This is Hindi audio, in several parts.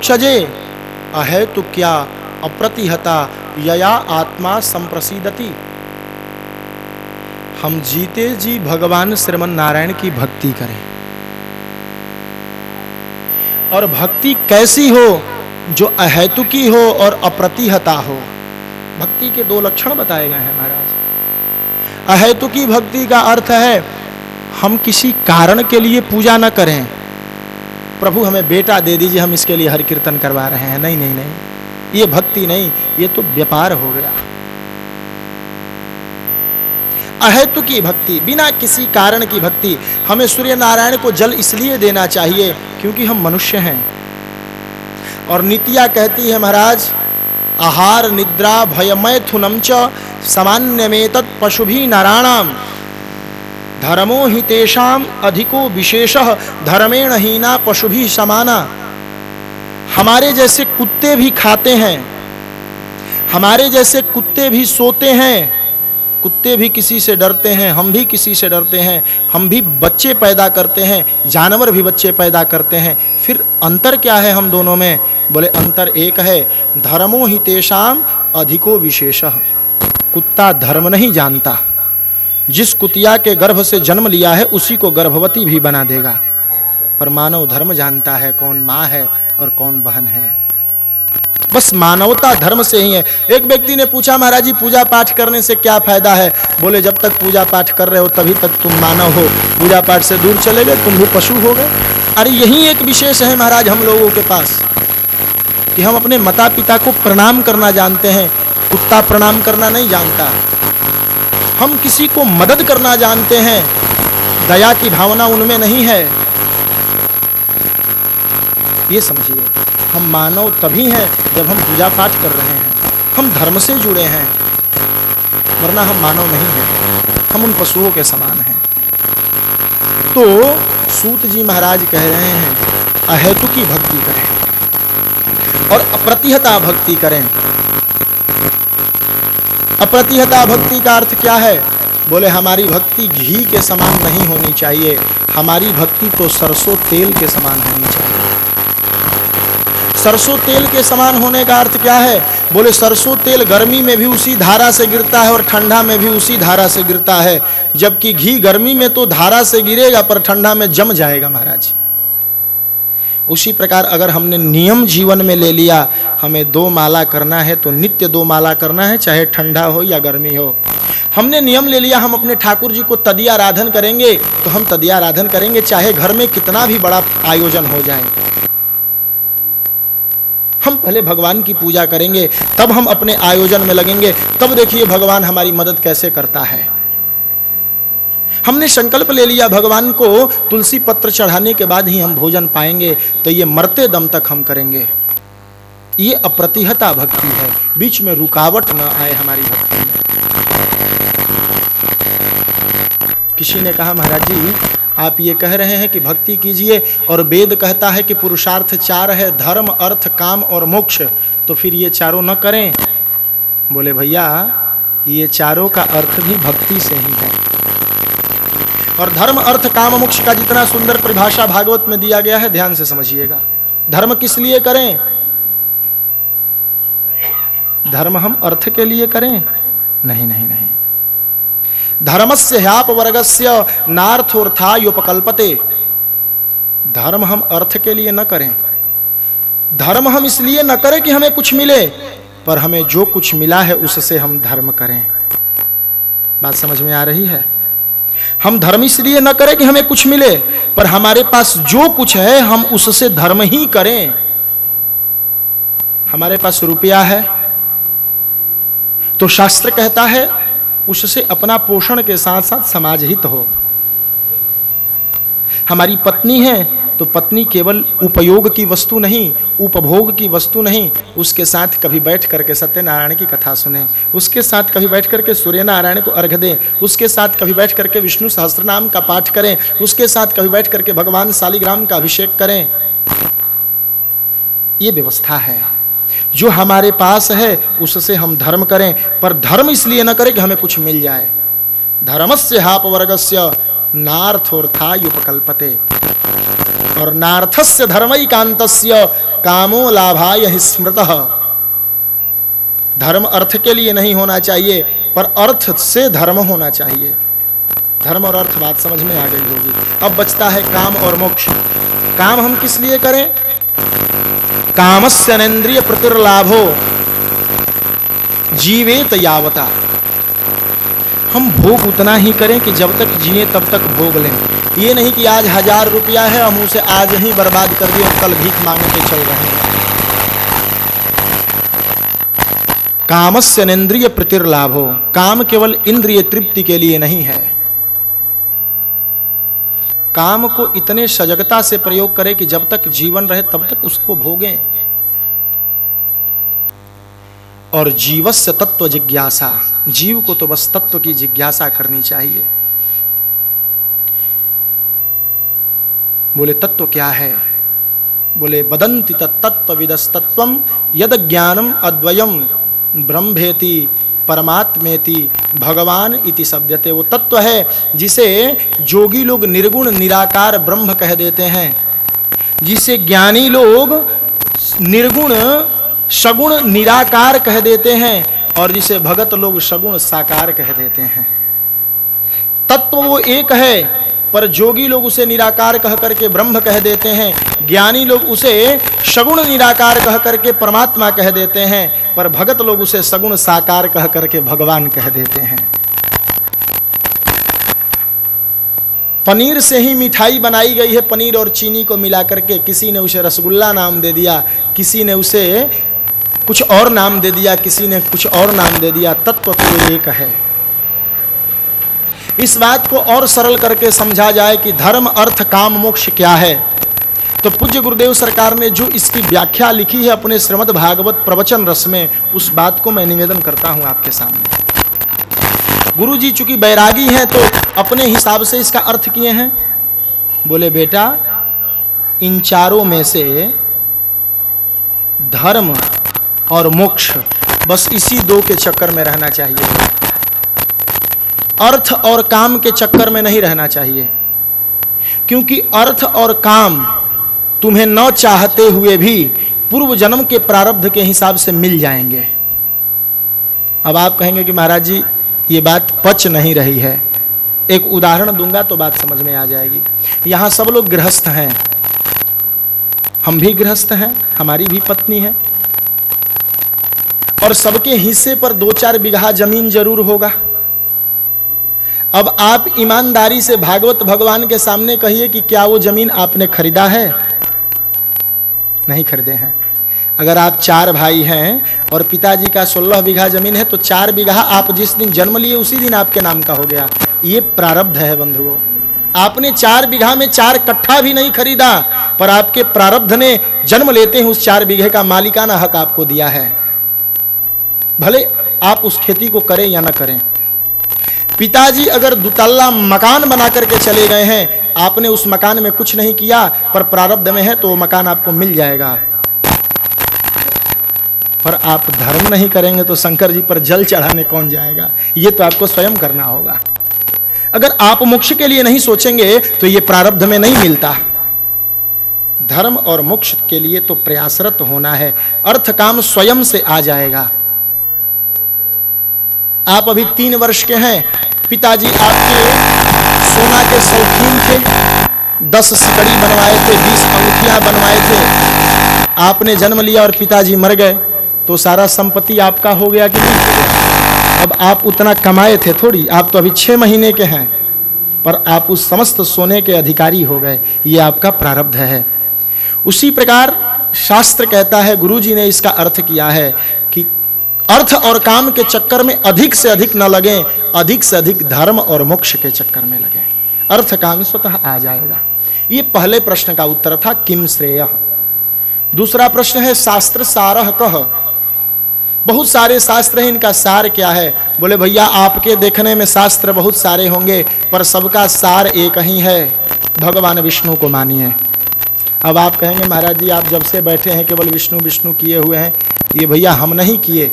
क्षजे अहेतु क्या अप्रतिहता यया आत्मा संप्रसीदति। हम जीते जी भगवान श्रीमन नारायण की भक्ति करें। और भक्ति कैसी हो? जो अहेतुकी हो और अप्रतिहता हो। भक्ति के दो लक्षण बताए गए हैं महाराज। अहेतुकी भक्ति का अर्थ है हम किसी कारण के लिए पूजा न करें। प्रभु हमें बेटा दे दीजिए, हम इसके लिए हरि कीर्तन करवा रहे हैं। नहीं नहीं नहीं, ये भक्ति नहीं, ये तो व्यापार हो गया। अहेतुकी भक्ति, बिना किसी कारण की भक्ति। हमें सूर्य नारायण को जल इसलिए देना चाहिए क्योंकि हम मनुष्य हैं। और नीतियां कहती है महाराज, आहार निद्रा भयमैथुनम च सामान्यमेतत् पशुभिः नराणाम धर्मो हि तेषाम अधिको विशेषः धर्मेण हीना पशुभिः समाना। हमारे जैसे कुत्ते भी खाते हैं, हमारे जैसे कुत्ते भी सोते हैं, कुत्ते भी किसी से डरते हैं, हम भी किसी से डरते हैं, हम भी बच्चे पैदा करते हैं, जानवर भी बच्चे पैदा करते हैं। फिर अंतर क्या है हम दोनों में? बोले अंतर एक है, धर्मो हि तेषाम अधिको विशेषः। कुत्ता धर्म नहीं जानता। जिस कुतिया के गर्भ से जन्म लिया है उसी को गर्भवती भी बना देगा। पर मानव धर्म जानता है, कौन माँ है और कौन बहन है। बस मानवता धर्म से ही है। एक व्यक्ति ने पूछा, महाराज जी पूजा पाठ करने से क्या फायदा है? बोले जब तक पूजा पाठ कर रहे हो तभी तक तुम मानव हो, पूजा पाठ से दूर चले गए तुम भी पशु हो गए। अरे यही एक विशेष है महाराज हम लोगों के पास कि हम अपने माता पिता को प्रणाम करना जानते हैं, कुत्ता प्रणाम करना नहीं जानता। हम किसी को मदद करना जानते हैं, दया की भावना उनमें नहीं है। ये समझिए, हम मानव तभी हैं जब हम पूजा पाठ कर रहे हैं, हम धर्म से जुड़े हैं, वरना हम मानव नहीं हैं, हम उन पशुओं के समान हैं। तो सूत जी महाराज कह रहे हैं अहेतुकी भक्ति करें और अप्रतिहता भक्ति करें। अप्रतिहता भक्ति का अर्थ क्या है? बोले हमारी भक्ति घी के समान नहीं होनी चाहिए, हमारी भक्ति तो सरसों तेल के समान होनी चाहिए। सरसों तेल के समान होने का अर्थ क्या है? बोले सरसों तेल गर्मी में भी उसी धारा से गिरता है और ठंडा में भी उसी धारा से गिरता है, जबकि घी गर्मी में तो धारा से गिरेगा पर ठंडा में जम जाएगा महाराज। उसी प्रकार अगर हमने नियम जीवन में ले लिया, हमें 2 माला करना है तो नित्य 2 माला करना है, चाहे ठंडा हो या गर्मी हो। हमने नियम ले लिया हम अपने ठाकुर जी को तदिया आराधन करेंगे तो हम तदिया आराधन करेंगे, चाहे घर में कितना भी बड़ा आयोजन हो जाए। हम पहले भगवान की पूजा करेंगे तब हम अपने आयोजन में लगेंगे, तब देखिए भगवान हमारी मदद कैसे करता है। हमने संकल्प ले लिया भगवान को तुलसी पत्र चढ़ाने के बाद ही हम भोजन पाएंगे, तो ये मरते दम तक हम करेंगे। ये अप्रतिहता भक्ति है, बीच में रुकावट न आए हमारी भक्ति में। किसी ने कहा महाराज जी आप ये कह रहे हैं कि भक्ति कीजिए और वेद कहता है कि पुरुषार्थ 4 है, धर्म अर्थ काम और मोक्ष, तो फिर ये चारों न करें। बोले भैया ये चारों का अर्थ भी भक्ति से ही है। और धर्म अर्थ काम मोक्ष का जितना सुंदर परिभाषा भागवत में दिया गया है, ध्यान से समझिएगा। धर्म किस लिए करें? धर्म हम अर्थ के लिए करें? नहीं नहीं नहीं। धर्मस्य ह्यापवर्गस्य नार्थोर्थायुपकल्पते। धर्म हम अर्थ के लिए न करें, धर्म हम इसलिए न करें कि हमें कुछ मिले, पर हमें जो कुछ मिला है उससे हम धर्म करें। बात समझ में आ रही है? हम धर्म इसलिए न करें कि हमें कुछ मिले, पर हमारे पास जो कुछ है हम उससे धर्म ही करें। हमारे पास रुपया है तो शास्त्र कहता है उससे अपना पोषण के साथ साथ समाज हित हो। हमारी पत्नी है तो पत्नी केवल उपयोग की वस्तु नहीं, उपभोग की वस्तु नहीं, उसके साथ कभी बैठ करके सत्यनारायण की कथा सुने, उसके साथ कभी बैठ करके सूर्य नारायण को अर्घ दें, उसके साथ कभी बैठ करके विष्णु सहस्त्रनाम का पाठ करें, उसके साथ कभी बैठ करके भगवान शालिग्राम का अभिषेक करें। ये व्यवस्था है। जो हमारे पास है उससे हम धर्म करें, पर धर्म इसलिए न करें कि हमें कुछ मिल जाए। धर्मस्य हापवर्गस्य नार्थोर्थायुपकल्पते। और नार्थस्य धर्मैकान्तस्य कामो लाभाय हि स्मृतः। धर्म अर्थ के लिए नहीं होना चाहिए, पर अर्थ से धर्म होना चाहिए। धर्म और अर्थ बात समझ में आ गई होगी। अब बचता है काम और मोक्ष। काम हम किस लिए करें? कामस्य अनेन्द्रिय प्रतिर्लाभो जीवेत यावता। हम भोग उतना ही करें कि जब तक जिए तब तक भोग लें। ये नहीं कि आज 1000 रुपया है हम उसे आज ही बर्बाद कर दिए और कल भीख मांग के चल रहे हैं। कामस्य अनेन्द्रिय प्रतिर्लाभो। काम केवल इंद्रिय तृप्ति के लिए नहीं है। काम को इतने सजगता से प्रयोग करें कि जब तक जीवन रहे तब तक उसको भोगें। और जीवस्य तत्व जिज्ञासा। जीव को तो बस तत्व की जिज्ञासा करनी चाहिए। बोले तत्व क्या है? बोले वदन्ति तत्त्वविदस्तत्वं यद ज्ञानम अद्वयम ब्रह्मेति परमात्मेति भगवान इति शब्दते। वो तत्व है जिसे जोगी लोग निर्गुण निराकार ब्रह्म कह देते हैं, जिसे ज्ञानी लोग निर्गुण सगुण निराकार कह देते हैं, और जिसे भगत लोग सगुण साकार कह देते हैं। तत्व वो एक है, पर जोगी लोग उसे निराकार कह करके ब्रह्म कह देते हैं, ज्ञानी लोग उसे सगुण निराकार कह करके परमात्मा कह देते हैं, पर भगत लोग उसे सगुण साकार कह करके भगवान कह देते हैं। पनीर से ही मिठाई बनाई गई है, पनीर और चीनी को मिला करके। किसी ने उसे रसगुल्ला नाम दे दिया, किसी ने उसे कुछ और नाम दे दिया, किसी ने कुछ और नाम दे दिया। तत्व तो एक है। इस बात को और सरल करके समझा जाए कि धर्म अर्थ काम मोक्ष क्या है, तो पूज्य गुरुदेव सरकार ने जो इसकी व्याख्या लिखी है अपने श्रीमद् भागवत प्रवचन रस में, उस बात को मैं निवेदन करता हूं आपके सामने। गुरु जी चूंकि बैरागी हैं तो अपने हिसाब से इसका अर्थ किए हैं। बोले बेटा, इन चारों में से धर्म और मोक्ष, बस इसी दो के चक्कर में रहना चाहिए। अर्थ और काम के चक्कर में नहीं रहना चाहिए, क्योंकि अर्थ और काम तुम्हें न चाहते हुए भी पूर्व जन्म के प्रारब्ध के हिसाब से मिल जाएंगे। अब आप कहेंगे कि महाराज जी ये बात पच नहीं रही है। एक उदाहरण दूंगा तो बात समझ में आ जाएगी। यहाँ सब लोग गृहस्थ हैं, हम भी गृहस्थ हैं, हमारी भी पत्नी है, और सबके हिस्से पर 2-4 बीघा जमीन जरूर होगा। अब आप ईमानदारी से भागवत भगवान के सामने कहिए कि क्या वो जमीन आपने खरीदा है? नहीं खरीदे हैं। अगर आप 4 भाई हैं और पिताजी का 16 बीघा जमीन है, तो 4 बीघा आप जिस दिन जन्म लिए उसी दिन आपके नाम का हो गया। ये प्रारब्ध है बंधुओं। आपने 4 बीघा में 4 कट्ठा भी नहीं खरीदा, पर आपके प्रारब्ध ने जन्म लेते हैं उस 4 बीघे का मालिकाना हक आपको दिया है। भले आप उस खेती को करें या ना करें। पिताजी अगर 2 तल्ला मकान बना करके चले गए हैं, आपने उस मकान में कुछ नहीं किया, पर प्रारब्ध में है तो वो मकान आपको मिल जाएगा। पर आप धर्म नहीं करेंगे तो शंकर जी पर जल चढ़ाने कौन जाएगा? ये तो आपको स्वयं करना होगा। अगर आप मोक्ष के लिए नहीं सोचेंगे तो ये प्रारब्ध में नहीं मिलता। धर्म और मोक्ष के लिए तो प्रयासरत होना है। अर्थ काम स्वयं से आ जाएगा। आप अभी 3 वर्ष के हैं, पिताजी आपके सोना के शौकीन थे, 10 सिकड़ी बनवाए थे, 20 अंगूठियां बनवाए थे। आपने जन्म लिया और पिताजी मर गए, तो सारा संपत्ति आपका हो गया कि नहीं? अब आप उतना कमाए थे थोड़ी, आप तो अभी 6 महीने के हैं, पर आप उस समस्त सोने के अधिकारी हो गए। ये आपका प्रारब्ध है। उसी प्रकार शास्त्र कहता है, गुरु जी ने इसका अर्थ किया है कि अर्थ और काम के चक्कर में अधिक से अधिक न लगें, अधिक से अधिक धर्म और मोक्ष के चक्कर में लगें। अर्थ काम स्वतः आ जाएगा। ये पहले प्रश्न का उत्तर था, किम श्रेयः। दूसरा प्रश्न है, शास्त्र सारः कः। बहुत सारे शास्त्र हैं, इनका सार क्या है? बोले भैया आपके देखने में शास्त्र बहुत सारे होंगे, पर सबका सार एक ही है, भगवान विष्णु को मानिए। अब आप कहेंगे महाराज जी आप जब से बैठे हैं केवल विष्णु विष्णु किए हुए हैं। ये भैया हम नहीं किए।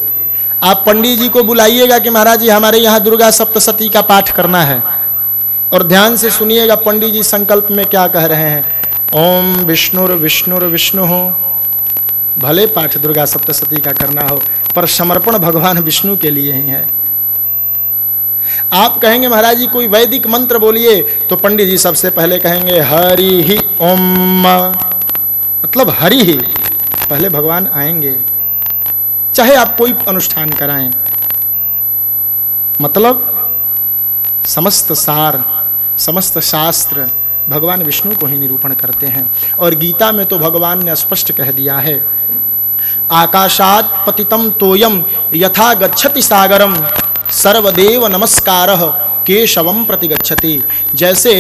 आप पंडित जी को बुलाइएगा कि महाराज जी हमारे यहाँ दुर्गा सप्तशती का पाठ करना है, और ध्यान से सुनिएगा पंडित जी संकल्प में क्या कह रहे हैं। ओम विष्णुर विष्णुर विष्णु हो भले पाठ दुर्गा सप्तशती का करना हो, पर समर्पण भगवान विष्णु के लिए ही है। आप कहेंगे महाराज जी कोई वैदिक मंत्र बोलिए, तो पंडित जी सबसे पहले कहेंगे हरि ही ओम, मतलब हरि ही, पहले भगवान आएंगे। चाहे आप कोई अनुष्ठान कराएं, मतलब समस्त सार, समस्त शास्त्र भगवान विष्णु को ही निरूपण करते हैं। और गीता में तो भगवान ने स्पष्ट कह दिया है, आकाशात् पतितम तोयम यथा गच्छति सागरम सर्वदेव नमस्कारः केशवम प्रतिगच्छति। जैसे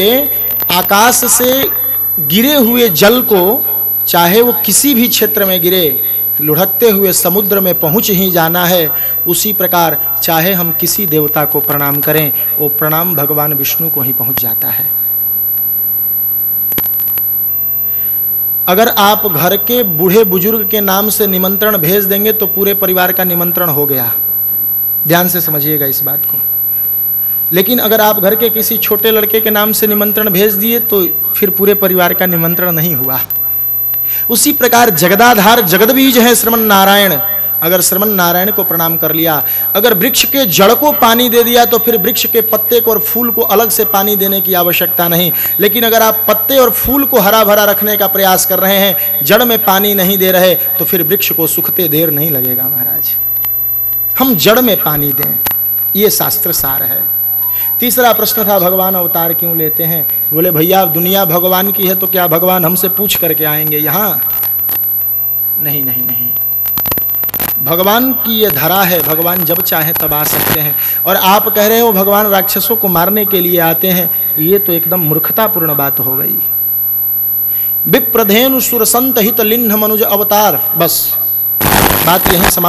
आकाश से गिरे हुए जल को, चाहे वो किसी भी क्षेत्र में गिरे, लुढ़कते हुए समुद्र में पहुंच ही जाना है, उसी प्रकार चाहे हम किसी देवता को प्रणाम करें, वो प्रणाम भगवान विष्णु को ही पहुंच जाता है। अगर आप घर के बूढ़े बुजुर्ग के नाम से निमंत्रण भेज देंगे तो पूरे परिवार का निमंत्रण हो गया, ध्यान से समझिएगा इस बात को। लेकिन अगर आप घर के किसी छोटे लड़के के नाम से निमंत्रण भेज दिए तो फिर पूरे परिवार का निमंत्रण नहीं हुआ। उसी प्रकार जगदाधार जगदबीज है श्रीमन नारायण, अगर श्रीमन नारायण को प्रणाम कर लिया, अगर वृक्ष के जड़ को पानी दे दिया तो फिर वृक्ष के पत्ते को और फूल को अलग से पानी देने की आवश्यकता नहीं। लेकिन अगर आप पत्ते और फूल को हरा भरा रखने का प्रयास कर रहे हैं, जड़ में पानी नहीं दे रहे, तो फिर वृक्ष को सूखते देर नहीं लगेगा महाराज। हम जड़ में पानी दें, ये शास्त्र सार है। तीसरा प्रश्न था भगवान अवतार क्यों लेते हैं? बोले भैया दुनिया भगवान की है तो क्या भगवान हमसे पूछ करके आएंगे यहाँ? नहीं नहीं नहीं, भगवान की ये धरा है, भगवान जब चाहे तब आ सकते हैं। और आप कह रहे हो भगवान राक्षसों को मारने के लिए आते हैं, ये तो एकदम मूर्खतापूर्ण बात हो गई। विप्रधेनु सुरसंत हित लिन्ह मनुज अवतार, बस बात यहीं समाप्त।